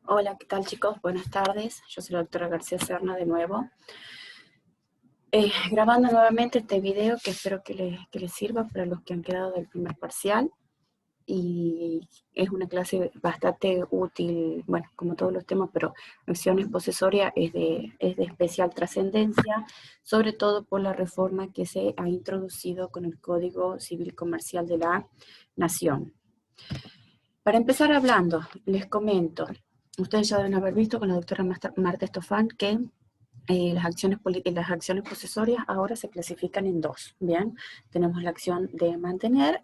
Hola, ¿qué tal chicos? Buenas tardes. Yo soy la doctora García Serna de nuevo. Grabando nuevamente este video que espero que les sirva para los que han quedado del primer parcial. Y es una clase bastante útil, bueno, como todos los temas, pero acciones posesorias es de especial trascendencia, sobre todo por la reforma que se ha introducido con el Código Civil Comercial de la Nación. Para empezar hablando, les comento, ustedes ya deben haber visto con la doctora Marta Estofán que las acciones posesorias ahora se clasifican en dos, ¿bien? Tenemos la acción de mantener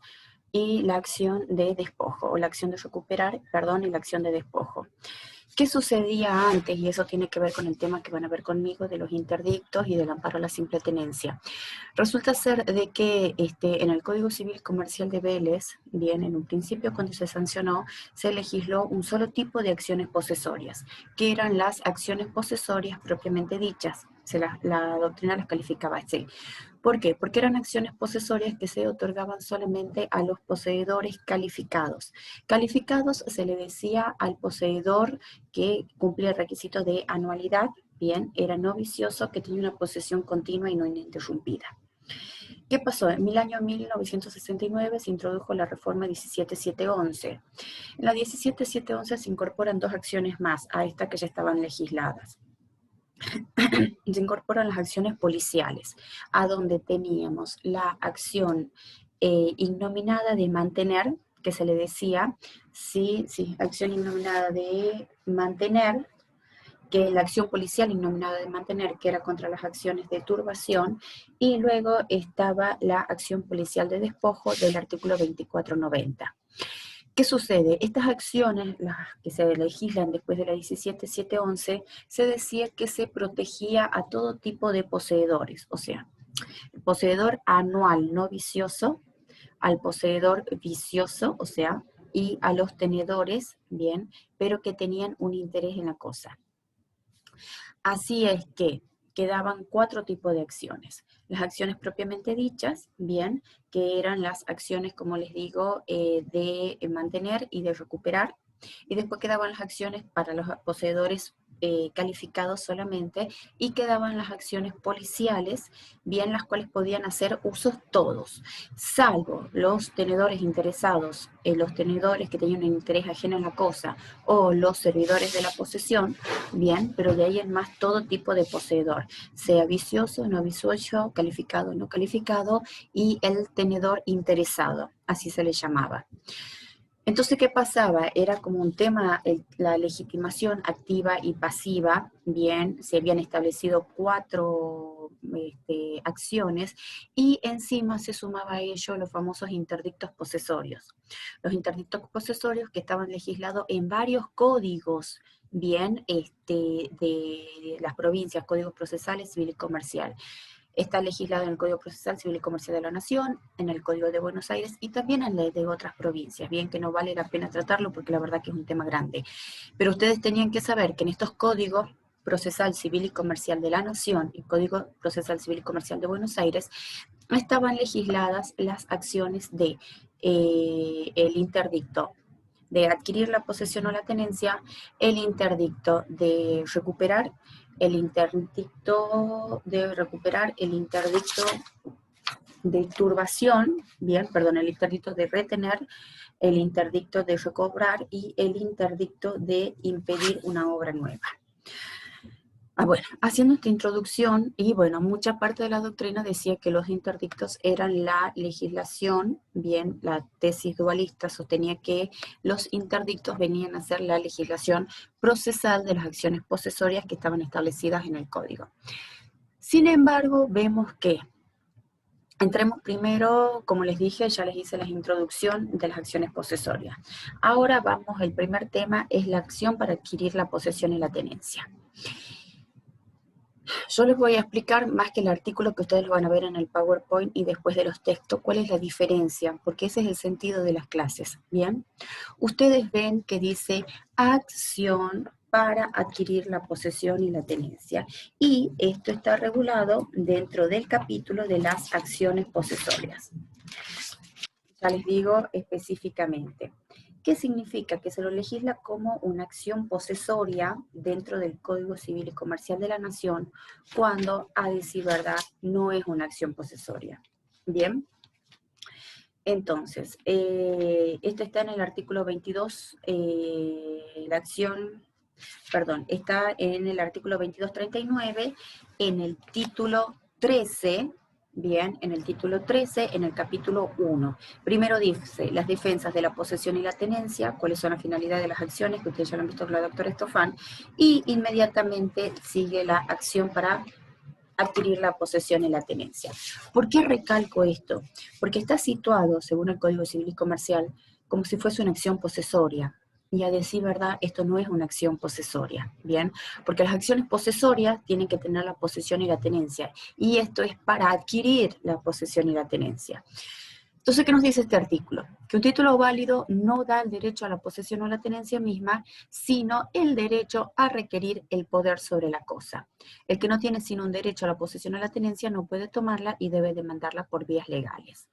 y la acción de despojo, o la acción de recuperar, perdón, y la acción de despojo. ¿Qué sucedía antes? Y eso tiene que ver con el tema que van a ver conmigo de los interdictos y del amparo a la simple tenencia. Resulta ser de que en el Código Civil Comercial de Vélez, bien, en un principio cuando se sancionó, se legisló un solo tipo de acciones posesorias, que eran las acciones posesorias propiamente dichas. La doctrina las calificaba así. ¿Por qué? Porque eran acciones posesorias que se otorgaban solamente a los poseedores calificados. Calificados se le decía al poseedor que cumplía el requisito de anualidad, bien, era no vicioso, que tenía una posesión continua y no ininterrumpida. ¿Qué pasó? En el año 1969 se introdujo la reforma 17711. En la 17711 se incorporan dos acciones más a estas que ya estaban legisladas. Se incorporan las acciones policiales, a donde teníamos la acción ignominada de mantener, que se le decía, sí, acción ignominada de mantener, que la acción policial ignominada de mantener, que era contra las acciones de turbación, y luego estaba la acción policial de despojo del artículo 2490. ¿Qué sucede? Estas acciones, las que se legislan después de la 17711, se decía que se protegía a todo tipo de poseedores, o sea, el poseedor anual no vicioso, al poseedor vicioso, o sea, y a los tenedores, bien, pero que tenían un interés en la cosa. Así es que quedaban cuatro tipos de acciones. Las acciones propiamente dichas, bien, que eran las acciones, como les digo, de mantener y de recuperar. Y después quedaban las acciones para los poseedores calificados solamente, y quedaban las acciones policiales, bien, las cuales podían hacer usos todos, salvo los tenedores interesados, los tenedores que tenían un interés ajeno en la cosa, o los servidores de la posesión, bien, pero de ahí en más todo tipo de poseedor, sea vicioso, no vicioso, calificado, no calificado, y el tenedor interesado, así se le llamaba. Entonces, ¿qué pasaba? Era como un tema, la legitimación activa y pasiva, bien, se habían establecido cuatro acciones, y encima se sumaba a ello los famosos interdictos posesorios. Los interdictos posesorios que estaban legislados en varios códigos, bien, de las provincias, códigos procesales, civil y comercial. Está legislado en el Código Procesal Civil y Comercial de la Nación, en el Código de Buenos Aires y también en la de otras provincias. Bien que no vale la pena tratarlo porque la verdad que es un tema grande. Pero ustedes tenían que saber que en estos códigos Procesal Civil y Comercial de la Nación y Código Procesal Civil y Comercial de Buenos Aires estaban legisladas las acciones de el interdicto de adquirir la posesión o la tenencia, el interdicto de recuperar, el interdicto de recuperar, el interdicto de turbación, bien, perdón, el interdicto de retener, el interdicto de recobrar y el interdicto de impedir una obra nueva. Bueno, haciendo esta introducción, y bueno, mucha parte de la doctrina decía que los interdictos eran la legislación, bien, la tesis dualista sostenía que los interdictos venían a ser la legislación procesal de las acciones posesorias que estaban establecidas en el código. Sin embargo, vemos que entremos primero, como les dije, ya les hice la introducción de las acciones posesorias. Ahora vamos, el primer tema es la acción para adquirir la posesión y la tenencia. Yo les voy a explicar más que el artículo que ustedes lo van a ver en el PowerPoint y después de los textos, cuál es la diferencia, porque ese es el sentido de las clases, ¿bien? Ustedes ven que dice acción para adquirir la posesión y la tenencia, y esto está regulado dentro del capítulo de las acciones posesorias. Ya les digo específicamente. ¿Qué significa? Que se lo legisla como una acción posesoria dentro del Código Civil y Comercial de la Nación, cuando, a decir verdad, no es una acción posesoria. Bien. Entonces, esto está en el artículo 22, la acción, perdón, está en el artículo 2239, en el título 13, bien, en el título 13, en el capítulo 1. Primero dice las defensas de la posesión y la tenencia, cuáles son las finalidades de las acciones, que ustedes ya lo han visto con la doctora Estofán, y inmediatamente sigue la acción para adquirir la posesión y la tenencia. ¿Por qué recalco esto? Porque está situado, según el Código Civil y Comercial, como si fuese una acción posesoria. Y a decir verdad, esto no es una acción posesoria, ¿bien? Porque las acciones posesorias tienen que tener la posesión y la tenencia. Y esto es para adquirir la posesión y la tenencia. Entonces, ¿qué nos dice este artículo? Que un título válido no da el derecho a la posesión o la tenencia misma, sino el derecho a requerir el poder sobre la cosa. El que no tiene sino un derecho a la posesión o la tenencia no puede tomarla y debe demandarla por vías legales.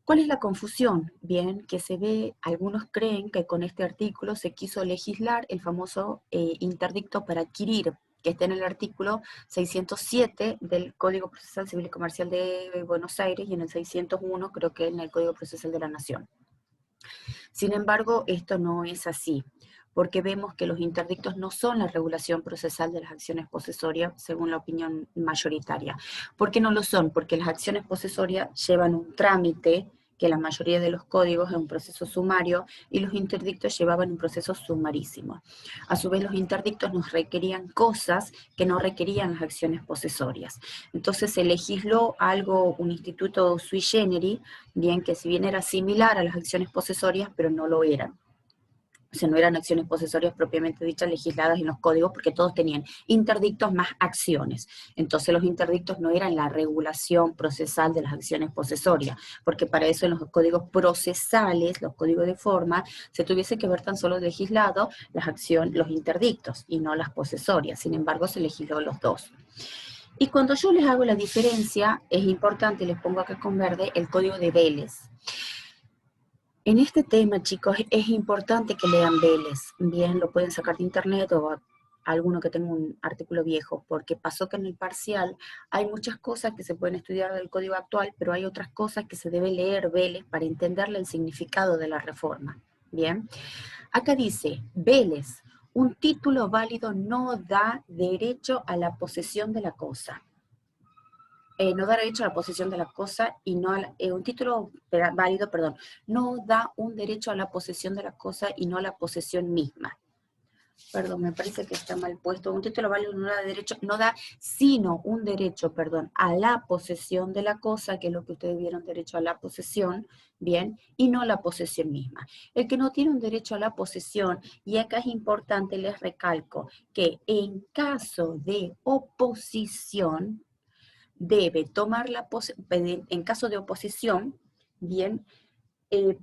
¿Cuál es la confusión? Bien, que se ve, algunos creen que con este artículo se quiso legislar el famoso interdicto para adquirir, que está en el artículo 607 del Código Procesal Civil y Comercial de Buenos Aires y en el 601 creo que en el Código Procesal de la Nación. Sin embargo, esto no es así, porque vemos que los interdictos no son la regulación procesal de las acciones posesorias, según la opinión mayoritaria. ¿Por qué no lo son? Porque las acciones posesorias llevan un trámite, que la mayoría de los códigos es un proceso sumario, y los interdictos llevaban un proceso sumarísimo. A su vez, los interdictos nos requerían cosas que no requerían las acciones posesorias. Entonces se legisló algo, un instituto sui generis, bien, que si bien era similar a las acciones posesorias, pero no lo eran. O sea, no eran acciones posesorias propiamente dichas legisladas en los códigos, porque todos tenían interdictos más acciones. Entonces los interdictos no eran la regulación procesal de las acciones posesorias, porque para eso en los códigos procesales, los códigos de forma, se tuviese que ver tan solo legislado las acciones, los interdictos, y no las posesorias. Sin embargo, se legisló los dos. Y cuando yo les hago la diferencia, es importante, les pongo acá con verde, el código de Vélez. En este tema, chicos, es importante que lean Vélez. Bien, lo pueden sacar de internet o alguno que tenga un artículo viejo, porque pasó que en el parcial hay muchas cosas que se pueden estudiar del código actual, pero hay otras cosas que se debe leer Vélez para entenderle el significado de la reforma. Bien, acá dice, Vélez, un título válido no da derecho a la posesión de la cosa. No da derecho a la posesión de la cosa y no un título válido, perdón, no da un derecho a la posesión de la cosa y no a la posesión misma. Perdón, me parece que está mal puesto. Un título válido no da derecho, no da sino un derecho, perdón, a la posesión de la cosa, que es lo que ustedes vieron, derecho a la posesión, bien, y no a la posesión misma. El que no tiene un derecho a la posesión, y acá es importante, les recalco, que en caso de oposición, debe tomar la posesión, en caso de oposición, bien,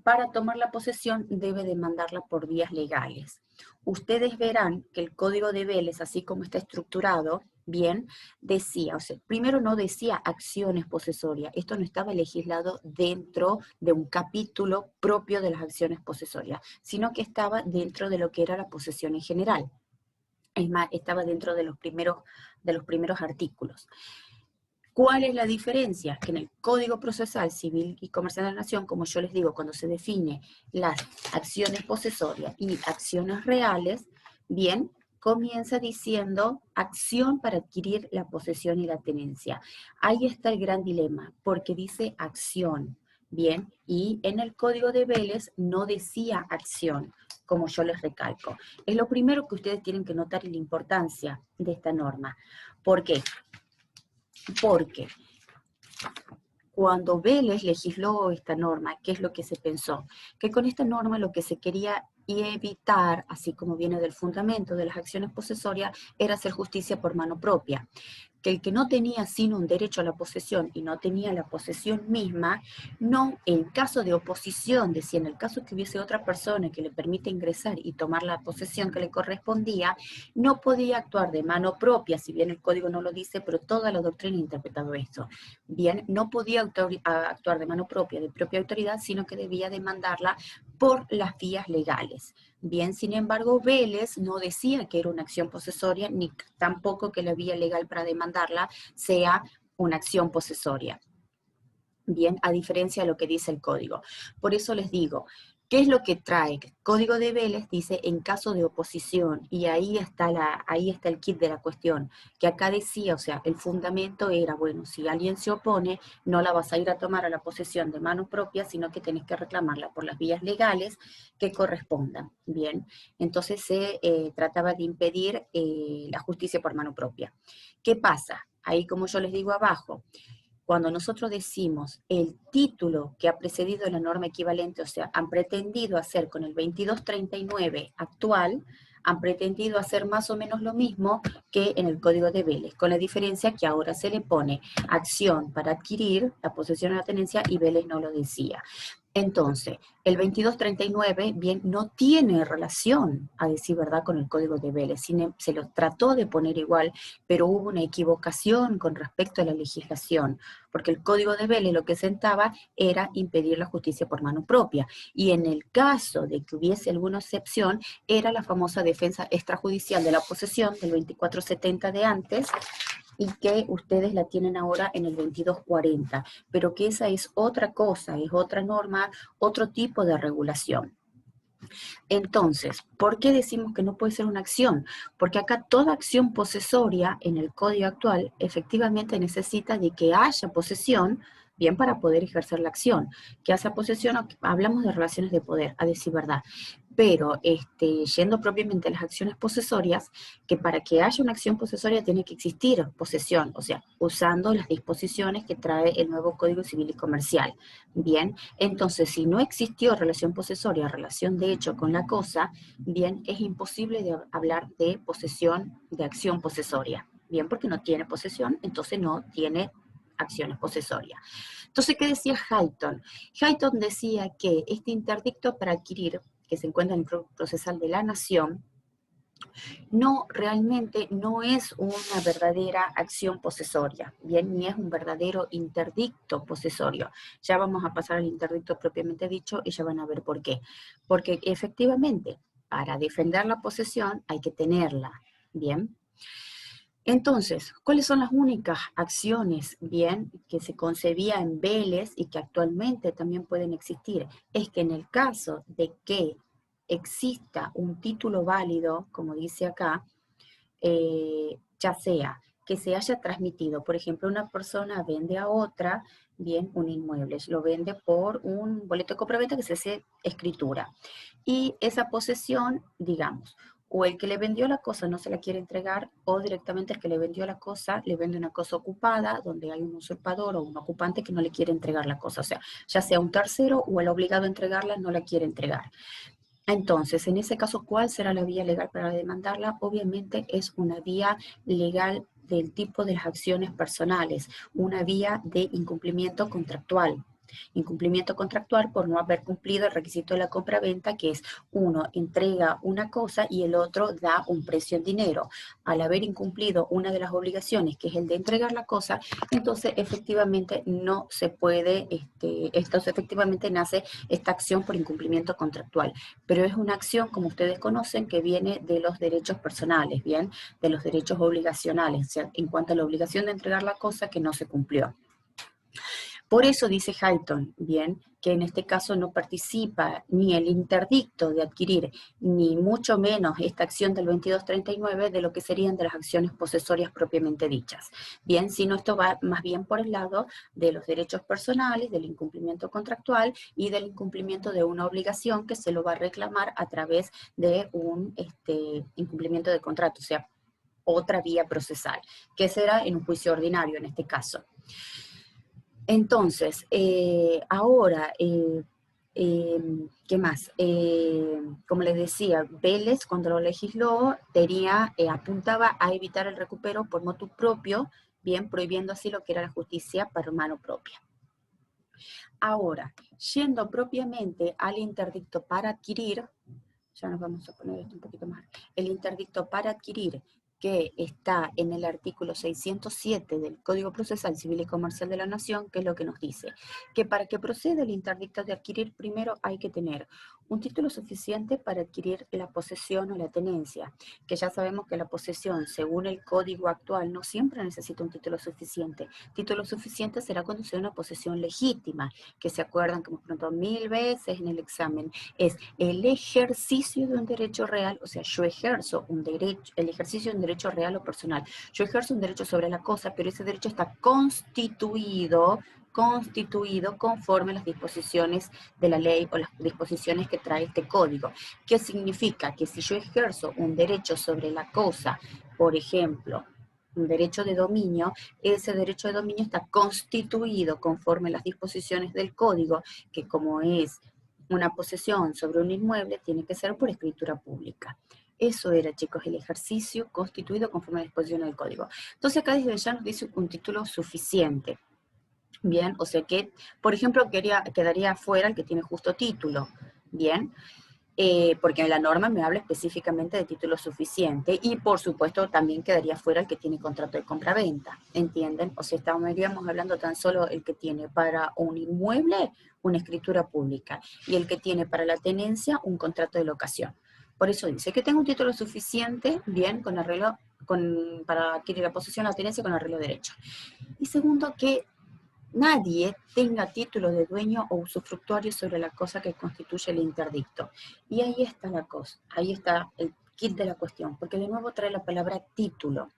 para tomar la posesión debe demandarla por vías legales. Ustedes verán que el Código de Vélez, así como está estructurado, bien, decía, o sea, primero no decía acciones posesorias, esto no estaba legislado dentro de un capítulo propio de las acciones posesorias, sino que estaba dentro de lo que era la posesión en general. Es más, estaba dentro de los primeros artículos. ¿Cuál es la diferencia? Que en el Código Procesal Civil y Comercial de la Nación, como yo les digo, cuando se define las acciones posesorias y acciones reales, bien, comienza diciendo acción para adquirir la posesión y la tenencia. Ahí está el gran dilema, porque dice acción, bien, y en el Código de Vélez no decía acción, como yo les recalco. Es lo primero que ustedes tienen que notar y la importancia de esta norma. ¿Por qué? Porque cuando Vélez legisló esta norma, ¿qué es lo que se pensó? Que con esta norma lo que se quería evitar, así como viene del fundamento de las acciones posesorias, era hacer justicia por mano propia. Que el que no tenía sino un derecho a la posesión y no tenía la posesión misma, no, en caso de oposición, decía, en el caso que hubiese otra persona que le permite ingresar y tomar la posesión que le correspondía, no podía actuar de mano propia, si bien el código no lo dice, pero toda la doctrina ha interpretado esto. Bien, no podía actuar de mano propia, de propia autoridad, sino que debía demandarla por las vías legales. Bien, sin embargo, Vélez no decía que era una acción posesoria, ni tampoco que la vía legal para demandarla sea una acción posesoria. Bien, a diferencia de lo que dice el código. Por eso les digo, ¿qué es lo que trae? El código de Vélez dice en caso de oposición, y ahí está el kit de la cuestión, que acá decía, o sea, el fundamento era, bueno, si alguien se opone, no la vas a ir a tomar a la posesión de mano propia, sino que tenés que reclamarla por las vías legales que correspondan. Bien, entonces se trataba de impedir la justicia por mano propia. ¿Qué pasa? Ahí, como yo les digo abajo, cuando nosotros decimos el título que ha precedido la norma equivalente, o sea, han pretendido hacer con el 2239 actual, han pretendido hacer más o menos lo mismo que en el Código de Vélez, con la diferencia que ahora se le pone acción para adquirir la posesión de la tenencia y Vélez no lo decía. Entonces, el 2239, bien, no tiene relación, a decir verdad, con el Código de Vélez. Se lo trató de poner igual, pero hubo una equivocación con respecto a la legislación, porque el Código de Vélez lo que sentaba era impedir la justicia por mano propia. Y en el caso de que hubiese alguna excepción, era la famosa defensa extrajudicial de la posesión del 2470 de antes, y que ustedes la tienen ahora en el 2240, pero que esa es otra cosa, es otra norma, otro tipo de regulación. Entonces, ¿por qué decimos que no puede ser una acción? Porque acá toda acción posesoria en el código actual efectivamente necesita de que haya posesión, bien para poder ejercer la acción. Que haya posesión, hablamos de relaciones de poder, a decir verdad. Pero yendo propiamente a las acciones posesorias, que para que haya una acción posesoria tiene que existir posesión, o sea, usando las disposiciones que trae el nuevo Código Civil y Comercial. Bien, entonces si no existió relación posesoria, relación de hecho con la cosa, bien, es imposible de hablar de posesión, de acción posesoria. Bien, porque no tiene posesión, entonces no tiene acciones posesorias. Entonces, ¿qué decía Hayton? Hayton decía que este interdicto para adquirir, que se encuentra en el procesal de la Nación, no realmente no es una verdadera acción posesoria, bien, ni es un verdadero interdicto posesorio. Ya vamos a pasar al interdicto propiamente dicho y ya van a ver por qué. Porque efectivamente, para defender la posesión hay que tenerla, bien. Entonces, ¿cuáles son las únicas acciones, bien, que se concebía en Vélez y que actualmente también pueden existir? Es que en el caso de que exista un título válido, como dice acá, ya sea que se haya transmitido, por ejemplo, una persona vende a otra, bien, un inmueble, lo vende por un boleto de compraventa que se hace escritura. Y esa posesión, digamos, o el que le vendió la cosa no se la quiere entregar, o directamente el que le vendió la cosa le vende una cosa ocupada, donde hay un usurpador o un ocupante que no le quiere entregar la cosa. O sea, ya sea un tercero o el obligado a entregarla no la quiere entregar. Entonces, en ese caso, ¿cuál será la vía legal para demandarla? Obviamente es una vía legal del tipo de las acciones personales, una vía de incumplimiento contractual. Incumplimiento contractual por no haber cumplido el requisito de la compraventa, que es uno entrega una cosa y el otro da un precio en dinero. Al haber incumplido una de las obligaciones, que es el de entregar la cosa, entonces efectivamente no se puede, entonces efectivamente nace esta acción por incumplimiento contractual. Pero es una acción, como ustedes conocen, que viene de los derechos personales, ¿bien? De los derechos obligacionales, o sea, en cuanto a la obligación de entregar la cosa que no se cumplió. Por eso dice Hayton, bien, que en este caso no participa ni el interdicto de adquirir, ni mucho menos esta acción del 2239 de lo que serían de las acciones posesorias propiamente dichas. Bien, sino esto va más bien por el lado de los derechos personales, del incumplimiento contractual y del incumplimiento de una obligación que se lo va a reclamar a través de un incumplimiento de contrato, o sea, otra vía procesal, que será en un juicio ordinario en este caso. Entonces, ahora, ¿qué más? Como les decía, Vélez, cuando lo legisló, apuntaba a evitar el recupero por motu propio, bien, prohibiendo así lo que era la justicia para mano propia. Ahora, yendo propiamente al interdicto para adquirir, ya nos vamos a poner esto un poquito más, el interdicto para adquirir que está en el artículo 607 del Código Procesal Civil y Comercial de la Nación, que es lo que nos dice, que para que proceda el interdicto de adquirir, primero hay que tener un título suficiente para adquirir la posesión o la tenencia, que ya sabemos que la posesión, según el código actual, no siempre necesita un título suficiente. Título suficiente será cuando sea una posesión legítima, que se acuerdan que hemos preguntado 1000 veces en el examen, es el ejercicio de un derecho real, o sea, yo ejerzo un derecho, el ejercicio de un derecho real o personal. Yo ejerzo un derecho sobre la cosa, pero ese derecho está constituido conforme a las disposiciones de la ley o las disposiciones que trae este código. ¿Qué significa? Que si yo ejerzo un derecho sobre la cosa, por ejemplo, un derecho de dominio, ese derecho de dominio está constituido conforme a las disposiciones del código, que como es una posesión sobre un inmueble, tiene que ser por escritura pública. Eso era, chicos, el ejercicio constituido conforme a las disposiciones del código. Entonces acá desde ya nos dice un título suficiente. Bien, o sea que, por ejemplo, quedaría fuera el que tiene justo título. Bien, porque la norma me habla específicamente de título suficiente y por supuesto también quedaría fuera el que tiene contrato de compraventa, ¿entienden? O sea, estaríamos hablando tan solo el que tiene para un inmueble una escritura pública y el que tiene para la tenencia un contrato de locación. Por eso dice que tengo un título suficiente, bien, con arreglo, para adquirir la posesión o la tenencia con arreglo de derecho. Y segundo, que nadie tenga título de dueño o usufructuario sobre la cosa que constituye el interdicto. Y ahí está la cosa, ahí está el kit de la cuestión, porque de nuevo trae la palabra título.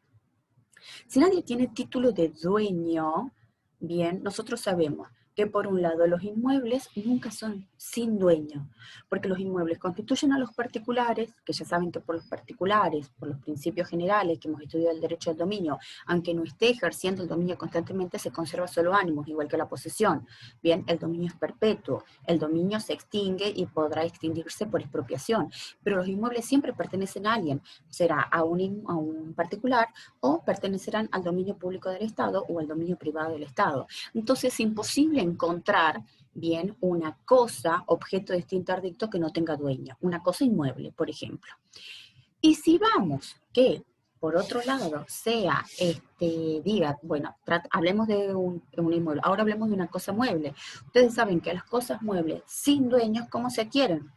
Si nadie tiene título de dueño, bien, nosotros sabemos que por un lado los inmuebles nunca son sin dueño, porque los inmuebles constituyen a los particulares, que ya saben que por los particulares, por los principios generales que hemos estudiado el derecho al dominio, aunque no esté ejerciendo el dominio constantemente, se conserva solo ánimos, igual que la posesión. Bien, el dominio es perpetuo, el dominio se extingue y podrá extinguirse por expropiación, pero los inmuebles siempre pertenecen a alguien, será a un particular o pertenecerán al dominio público del Estado o al dominio privado del Estado. Entonces es imposible encontrar bien una cosa, objeto de este interdicto que no tenga dueño, una cosa inmueble, por ejemplo. Y si vamos que, por otro lado, sea, diga, bueno, hablemos de un inmueble, ahora hablemos de una cosa mueble. Ustedes saben que las cosas muebles sin dueños, ¿cómo se adquieren?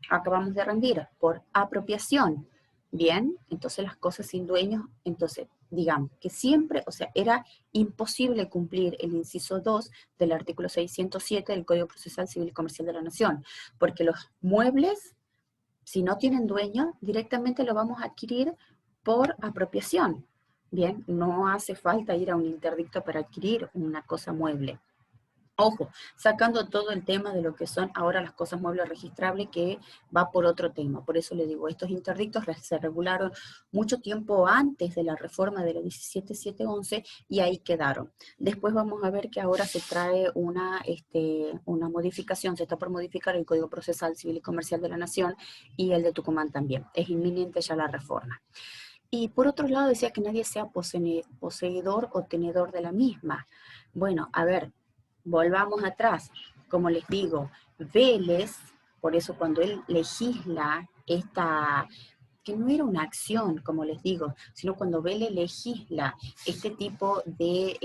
Acabamos de rendir, por apropiación. Bien, entonces las cosas sin dueños, entonces digamos que siempre, o sea, era imposible cumplir el inciso 2 del artículo 607 del Código Procesal Civil y Comercial de la Nación, porque los muebles, si no tienen dueño, directamente lo vamos a adquirir por apropiación. Bien, no hace falta ir a un interdicto para adquirir una cosa mueble. Ojo, sacando todo el tema de lo que son ahora las cosas muebles registrables, que va por otro tema. Por eso le digo, estos interdictos se regularon mucho tiempo antes de la reforma de la 17711 y ahí quedaron. Después vamos a ver que ahora se trae una modificación, se está por modificar el Código Procesal Civil y Comercial de la Nación y el de Tucumán también. Es inminente ya la reforma. Y por otro lado decía que nadie sea poseedor o tenedor de la misma. Bueno, a ver, volvamos atrás. Como les digo, Vélez, por eso cuando él legisla que no era una acción, como les digo, sino cuando Vélez legisla este tipo de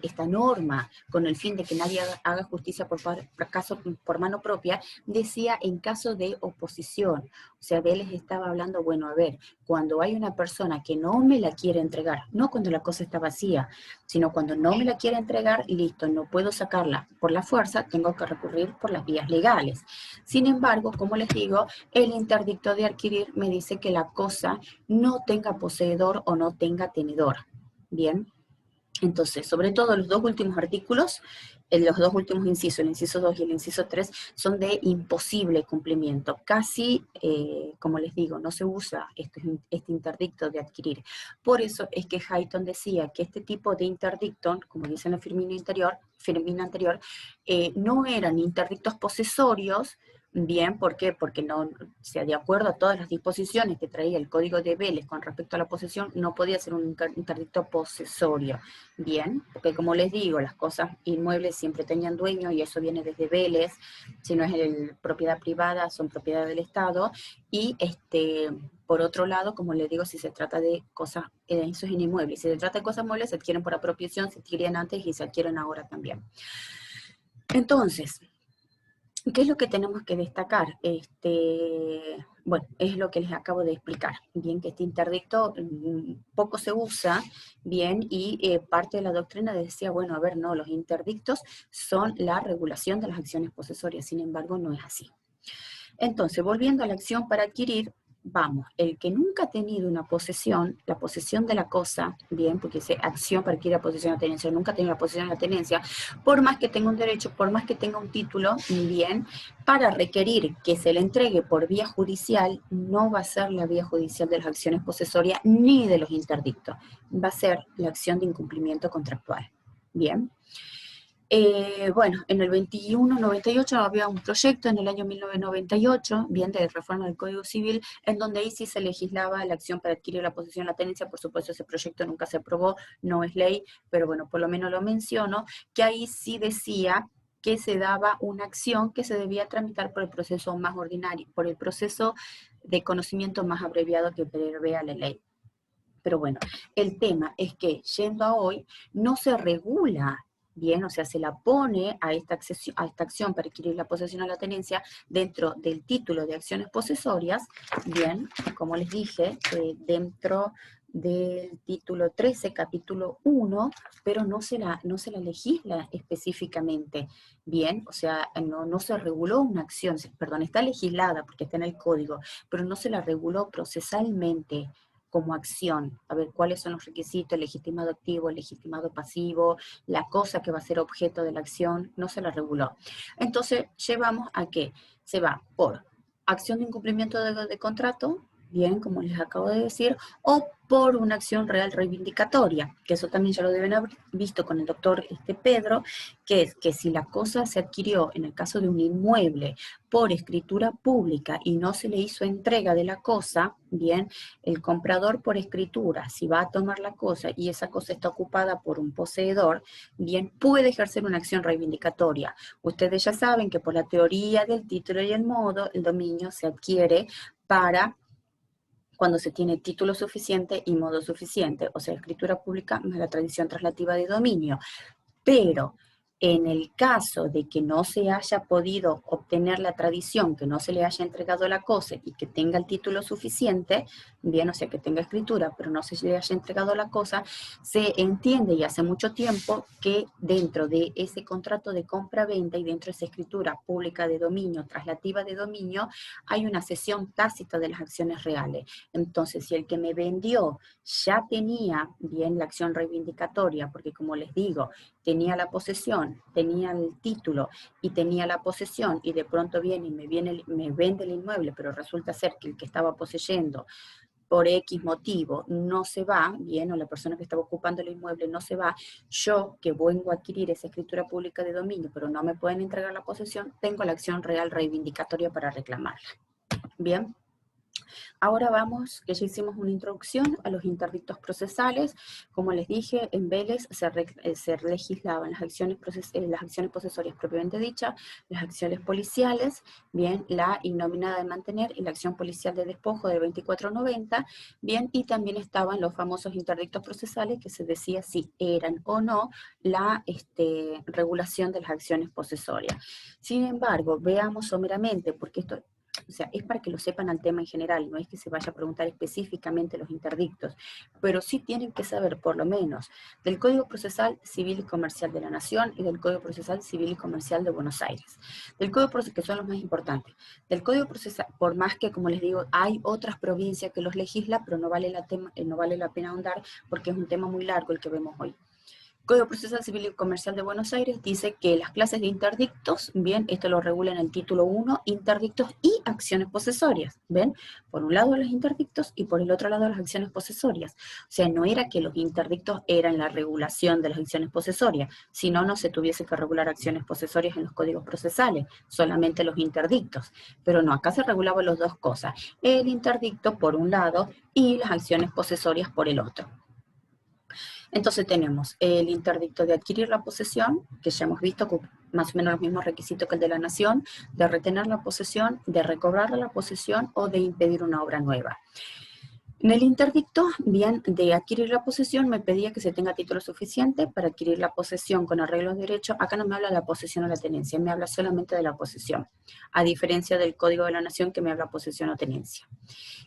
esta norma con el fin de que nadie haga justicia por mano propia, decía en caso de oposición. O sea, Vélez estaba hablando, bueno, a ver, cuando hay una persona que no me la quiere entregar, no cuando la cosa está vacía, sino cuando no me la quiere entregar, listo, no puedo sacarla por la fuerza, tengo que recurrir por las vías legales. Sin embargo, como les digo, el interdicto de adquirir me dice que la cosa no tenga poseedor o no tenga tenedor. Bien, entonces, sobre todo los dos últimos artículos, los dos últimos incisos, el inciso 2 y el inciso 3, son de imposible cumplimiento. Casi, como les digo, no se usa este interdicto de adquirir. Por eso es que Hayton decía que este tipo de interdicto, como dice en la firmina anterior, no eran interdictos posesorios, Bien, ¿por qué? Porque no, o sea, de acuerdo a todas las disposiciones que traía el Código de Vélez con respecto a la posesión, no podía ser un interdicto posesorio. Bien, porque como les digo, las cosas inmuebles siempre tenían dueño y eso viene desde Vélez, si no es propiedad privada, son propiedad del Estado, y por otro lado, como les digo, si se trata de cosas, eso es inmuebles, si se trata de cosas muebles, se adquieren por apropiación, se adquirían antes y se adquieren ahora también. Entonces, ¿qué es lo que tenemos que destacar? Bueno, es lo que les acabo de explicar. Bien, que este interdicto poco se usa, bien, y parte de la doctrina decía, bueno, a ver, no, los interdictos son la regulación de las acciones posesorias, sin embargo, no es así. Entonces, volviendo a la acción para adquirir, vamos, el que nunca ha tenido una posesión, la posesión de la cosa, bien, porque dice acción para adquirir la posesión de la tenencia, nunca ha tenido la posesión de la tenencia, por más que tenga un derecho, por más que tenga un título, bien, para requerir que se le entregue por vía judicial, no va a ser la vía judicial de las acciones posesorias ni de los interdictos, va a ser la acción de incumplimiento contractual, bien. Bueno, en el 2198 había un proyecto en el año 1998, bien de reforma del Código Civil, en donde ahí sí se legislaba la acción para adquirir la posesión de la tenencia. Por supuesto, ese proyecto nunca se aprobó, no es ley, pero bueno, por lo menos lo menciono, que ahí sí decía que se daba una acción que se debía tramitar por el proceso más ordinario, por el proceso de conocimiento más abreviado que prevea la ley. Pero bueno, el tema es que yendo a hoy, no se regula bien, o sea, se la pone a esta acción para adquirir la posesión o la tenencia dentro del título de acciones posesorias, bien, como les dije, dentro del título 13, capítulo 1, pero no se la legisla específicamente, bien, o sea, no se reguló una acción, perdón, está legislada porque está en el código, pero no se la reguló procesalmente como acción, a ver cuáles son los requisitos, el legitimado activo, el legitimado pasivo, la cosa que va a ser objeto de la acción, no se la reguló. Entonces, llevamos a que se va por acción de incumplimiento de contrato, bien, como les acabo de decir, o por una acción real reivindicatoria, que eso también ya lo deben haber visto con el doctor Pedro, que es que si la cosa se adquirió en el caso de un inmueble por escritura pública y no se le hizo entrega de la cosa, bien, el comprador por escritura, si va a tomar la cosa y esa cosa está ocupada por un poseedor, bien, puede ejercer una acción reivindicatoria. Ustedes ya saben que por la teoría del título y el modo, el dominio se adquiere para cuando se tiene título suficiente y modo suficiente, o sea, escritura pública más la tradición traslativa de dominio. Pero en el caso de que no se haya podido obtener la tradición, que no se le haya entregado la cosa y que tenga el título suficiente, bien, o sea, que tenga escritura, pero no se le haya entregado la cosa, se entiende y hace mucho tiempo que dentro de ese contrato de compra-venta y dentro de esa escritura pública de dominio, traslativa de dominio, hay una cesión tácita de las acciones reales. Entonces, si el que me vendió ya tenía bien la acción reivindicatoria, porque como les digo, tenía la posesión, tenía el título y tenía la posesión y de pronto viene y me vende el inmueble, pero resulta ser que el que estaba poseyendo por X motivo no se va, bien, o la persona que estaba ocupando el inmueble no se va, yo que vengo a adquirir esa escritura pública de dominio, pero no me pueden entregar la posesión, tengo la acción real reivindicatoria para reclamarla. Bien. Ahora vamos, que ya hicimos una introducción a los interdictos procesales. Como les dije, en Vélez se legislaban las acciones posesorias propiamente dichas, las acciones policiales, bien, la ignominada de mantener y la acción policial de despojo del 2490, bien, y también estaban los famosos interdictos procesales que se decía si eran o no la regulación de las acciones posesorias. Sin embargo, veamos someramente, porque esto, o sea, es para que lo sepan al tema en general, no es que se vaya a preguntar específicamente los interdictos, pero sí tienen que saber por lo menos del Código Procesal Civil y Comercial de la Nación y del Código Procesal Civil y Comercial de Buenos Aires. Del Código Procesal, que son los más importantes. Del Código Procesal, por más que, como les digo, hay otras provincias que los legislan, pero no vale la pena ahondar porque es un tema muy largo el que vemos hoy. Código Procesal Civil y Comercial de Buenos Aires dice que las clases de interdictos, bien, esto lo regula en el título 1, interdictos y acciones posesorias, ¿ven? Por un lado los interdictos y por el otro lado las acciones posesorias. O sea, no era que los interdictos eran la regulación de las acciones posesorias, si no, no se tuviese que regular acciones posesorias en los códigos procesales, solamente los interdictos. Pero no, acá se regulaban las dos cosas, el interdicto por un lado y las acciones posesorias por el otro. Entonces tenemos el interdicto de adquirir la posesión, que ya hemos visto con más o menos los mismos requisitos que el de la nación, de retener la posesión, de recobrar la posesión o de impedir una obra nueva. En el interdicto, bien, de adquirir la posesión, me pedía que se tenga título suficiente para adquirir la posesión con arreglos de derecho. Acá no me habla de la posesión o la tenencia, me habla solamente de la posesión, a diferencia del Código de la Nación que me habla posesión o tenencia.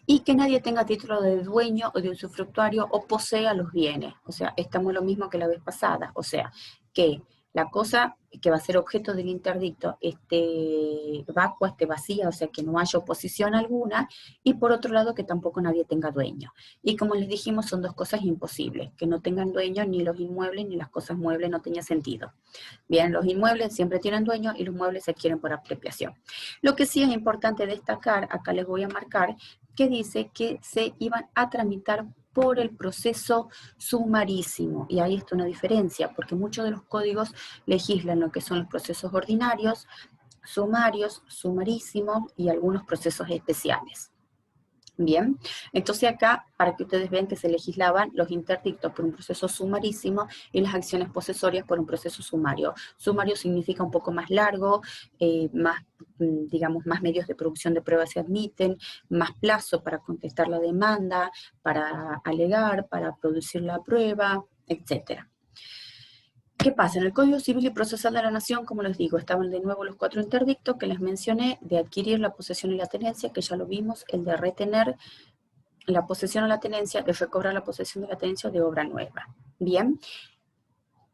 Y que nadie tenga título de dueño o de usufructuario o posea los bienes. O sea, estamos lo mismo que la vez pasada. O sea, que la cosa que va a ser objeto del interdicto esté vacua, esté vacía, o sea, que no haya oposición alguna, y por otro lado que tampoco nadie tenga dueño. Y como les dijimos, son dos cosas imposibles, que no tengan dueño ni los inmuebles ni las cosas muebles, no tenía sentido. Bien, los inmuebles siempre tienen dueño y los muebles se adquieren por apropiación. Lo que sí es importante destacar, acá les voy a marcar, que dice que se iban a tramitar por el proceso sumarísimo. Y ahí está una diferencia, porque muchos de los códigos legislan lo que son los procesos ordinarios, sumarios, sumarísimos y algunos procesos especiales. Bien, entonces acá, para que ustedes vean que se legislaban los interdictos por un proceso sumarísimo y las acciones posesorias por un proceso sumario. Sumario significa un poco más largo, más, digamos, más medios de producción de pruebas se admiten, más plazo para contestar la demanda, para alegar, para producir la prueba, etcétera. ¿Qué pasa? En el Código Civil y Procesal de la Nación, como les digo, estaban de nuevo los 4 interdictos que les mencioné, de adquirir la posesión y la tenencia, que ya lo vimos, el de retener la posesión o la tenencia, de recobrar la posesión de la tenencia de obra nueva. Bien,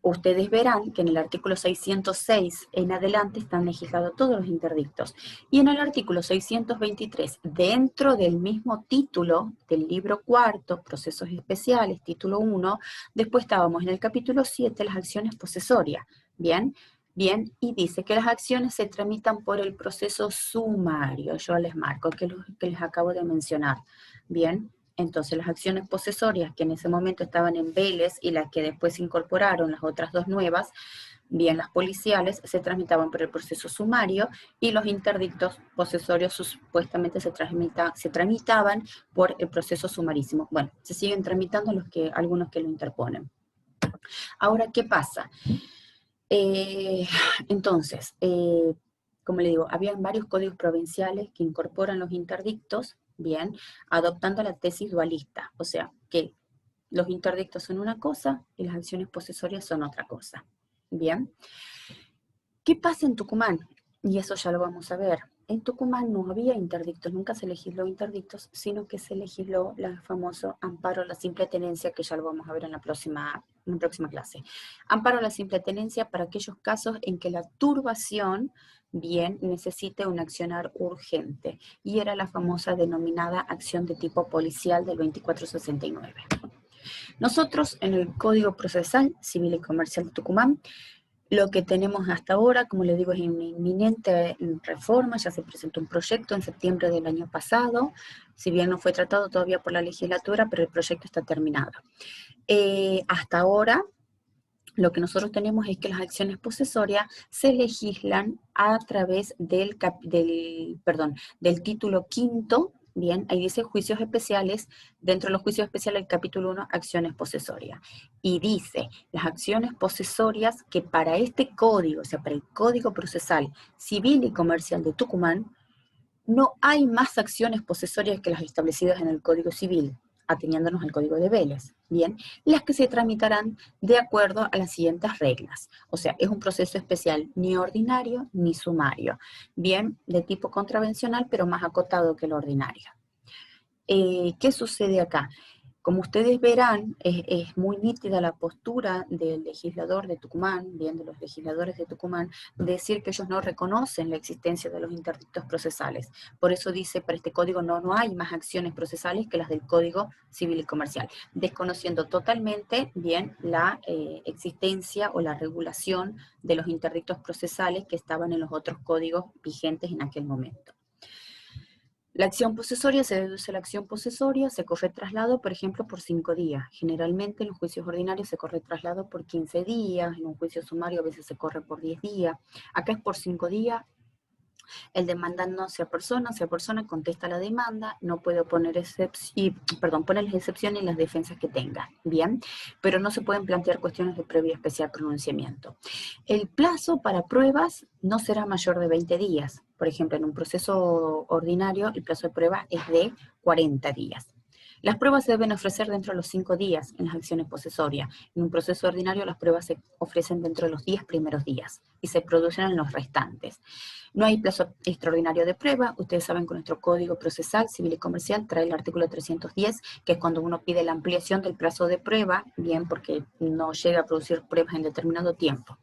ustedes verán que en el artículo 606 en adelante están legislados todos los interdictos. Y en el artículo 623, dentro del mismo título del libro cuarto, Procesos Especiales, título 1, después estábamos en el capítulo 7, las acciones posesorias. Bien, bien, y dice que las acciones se tramitan por el proceso sumario. Yo les marco, que les acabo de mencionar. Bien. Entonces las acciones posesorias que en ese momento estaban en Vélez y las que después se incorporaron, las otras dos nuevas, bien las policiales, se tramitaban por el proceso sumario y los interdictos posesorios supuestamente se tramitaban por el proceso sumarísimo. Bueno, se siguen tramitando algunos que lo interponen. Ahora, ¿qué pasa? Entonces, como le digo, habían varios códigos provinciales que incorporan los interdictos, bien, adoptando la tesis dualista, o sea, que los interdictos son una cosa y las acciones posesorias son otra cosa, bien. ¿Qué pasa en Tucumán? Y eso ya lo vamos a ver. En Tucumán no había interdictos, nunca se legisló interdictos, sino que se legisló el famoso amparo a la simple tenencia, que ya lo vamos a ver en la próxima clase. Amparo a la simple tenencia para aquellos casos en que la turbación, bien, necesite un accionar urgente. Y era la famosa denominada acción de tipo policial del 2469. Nosotros, en el Código Procesal Civil y Comercial de Tucumán, lo que tenemos hasta ahora, como les digo, es una inminente reforma. Ya se presentó un proyecto en septiembre del año pasado, si bien no fue tratado todavía por la legislatura, pero el proyecto está terminado. Hasta ahora, lo que nosotros tenemos es que las acciones posesorias se legislan a través del título quinto. Bien, ahí dice juicios especiales, dentro de los juicios especiales el capítulo 1, acciones posesorias. Y dice, las acciones posesorias que para este código, o sea, para el Código Procesal Civil y Comercial de Tucumán, no hay más acciones posesorias que las establecidas en el Código Civil, ateniéndonos al Código de Vélez, bien, las que se tramitarán de acuerdo a las siguientes reglas. O sea, es un proceso especial ni ordinario ni sumario, bien, de tipo contravencional, pero más acotado que el ordinario. ¿Qué sucede acá? Como ustedes verán, es muy nítida la postura del legislador de Tucumán, bien de los legisladores de Tucumán, decir que ellos no reconocen la existencia de los interdictos procesales. Por eso dice, para este código no hay más acciones procesales que las del Código Civil y Comercial, desconociendo totalmente bien la existencia o la regulación de los interdictos procesales que estaban en los otros códigos vigentes en aquel momento. La acción posesoria, se deduce la acción posesoria, se corre traslado, por ejemplo, por 5 días. Generalmente en los juicios ordinarios se corre traslado por 15 días, en un juicio sumario a veces se corre por 10 días. Acá es por 5 días. El demandante no sea persona contesta la demanda, no puede oponer pone las excepciones y las defensas que tenga, bien, pero no se pueden plantear cuestiones de previo especial pronunciamiento. El plazo para pruebas no será mayor de 20 días. Por ejemplo, en un proceso ordinario el plazo de prueba es de 40 días. Las pruebas se deben ofrecer dentro de los 5 días en las acciones posesorias. En un proceso ordinario las pruebas se ofrecen dentro de los 10 primeros días y se producen en los restantes. No hay plazo extraordinario de prueba. Ustedes saben que nuestro Código Procesal Civil y Comercial trae el artículo 310, que es cuando uno pide la ampliación del plazo de prueba, bien, porque no llega a producir pruebas en determinado tiempo.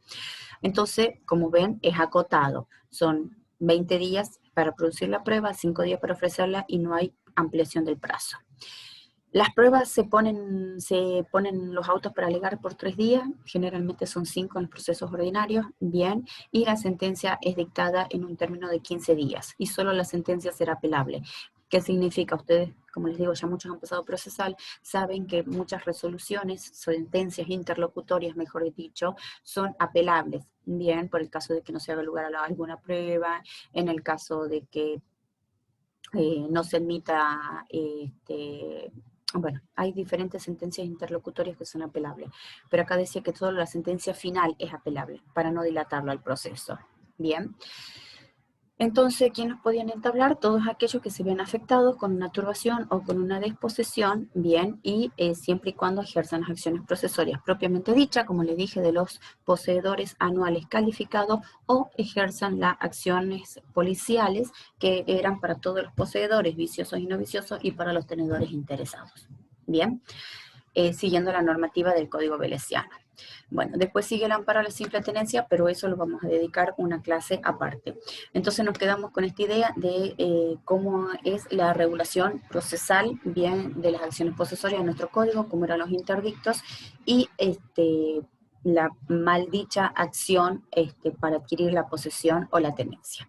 Entonces, como ven, es acotado. Son 20 días para producir la prueba, 5 días para ofrecerla y no hay ampliación del plazo. Las pruebas se ponen los autos para alegar por 3 días, generalmente son 5 en los procesos ordinarios, bien, y la sentencia es dictada en un término de 15 días, y solo la sentencia será apelable. ¿Qué significa? Ustedes, como les digo, ya muchos han pasado procesal, saben que muchas resoluciones, sentencias interlocutorias, mejor dicho, son apelables, bien, por el caso de que no se haga lugar a alguna prueba, en el caso de que no se admita, bueno, hay diferentes sentencias interlocutorias que son apelables, pero acá decía que solo la sentencia final es apelable, para no dilatarlo al proceso. Bien. Entonces, ¿quiénes podían entablar? Todos aquellos que se ven afectados con una turbación o con una desposesión, bien, y siempre y cuando ejerzan las acciones procesorias propiamente dichas, como le dije, de los poseedores anuales calificados, o ejerzan las acciones policiales que eran para todos los poseedores, viciosos y no viciosos, y para los tenedores interesados. Bien, siguiendo la normativa del Código Velesiano. Bueno, después sigue el amparo a la simple tenencia, pero eso lo vamos a dedicar una clase aparte. Entonces nos quedamos con esta idea de cómo es la regulación procesal, bien, de las acciones posesorias de nuestro código, cómo eran los interdictos, y la maldicha acción para adquirir la posesión o la tenencia.